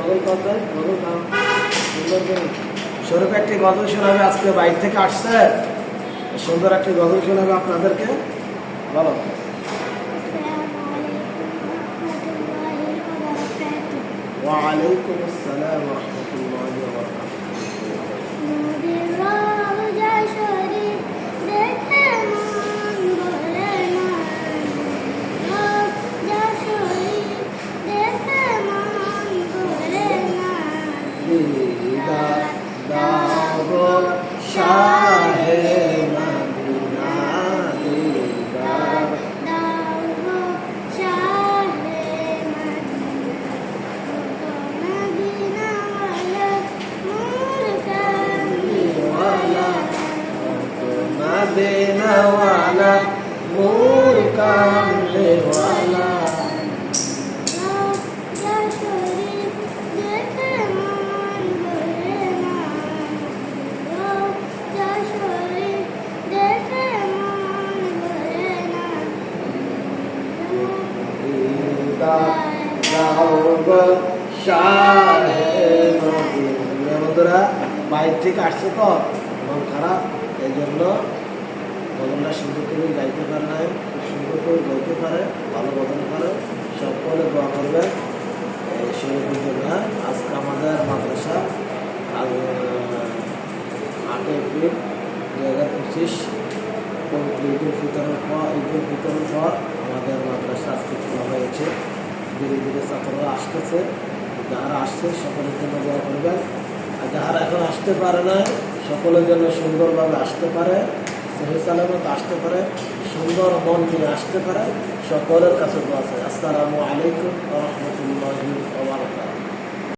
গজল করবে, গজল গাও সুন্দর করে। শরীফ একটি গজল শোনাবে, আজকে বাইরে থেকে আসছে, সুন্দর একটি গজল শোনাবে আপনাদেরকে। বলো। ওয়ালাইকুম আসসালাম ওয়া রাহমাতুল্লাহি ওয়া বারাকাতুহু। শাহে মদিনা দিদার मदीना वाला नूर कामले वाला। বন্ধুরা বাইরে থেকে আসছে তো মন খারাপ, এই জন্য গজলটা সুন্দর করে গাইতে পারে নাই, খুব সুন্দর করে গাইতে পারে, ভালো গজল পারে, সকলে দোয়া করবে এই শরীরের জন্য। আজকে আমাদের মাদ্রাসা 8 এপ্রিল 2025 পবিত্র ঈদুল ফিতরের পর আমাদের মাদ্রাসা আজকে খোলা হয়েছে। ধীরে ধীরে ছাত্ররা আসতেছে, যারা আসছে সকলের জন্য দোয়া করবেন, আর যারা এখন আসতে পারে না সকলের জন্য সুন্দরভাবে আসতে পারে, সহি সালামত আসতে পারে, সুন্দর মন নিয়ে আসতে পারে, সকলের কাছে দোয়া আছে। আসসালামু আলাইকুম ওয়া রাহমাতুল্লাহি ওয়া বারাকাতুহু।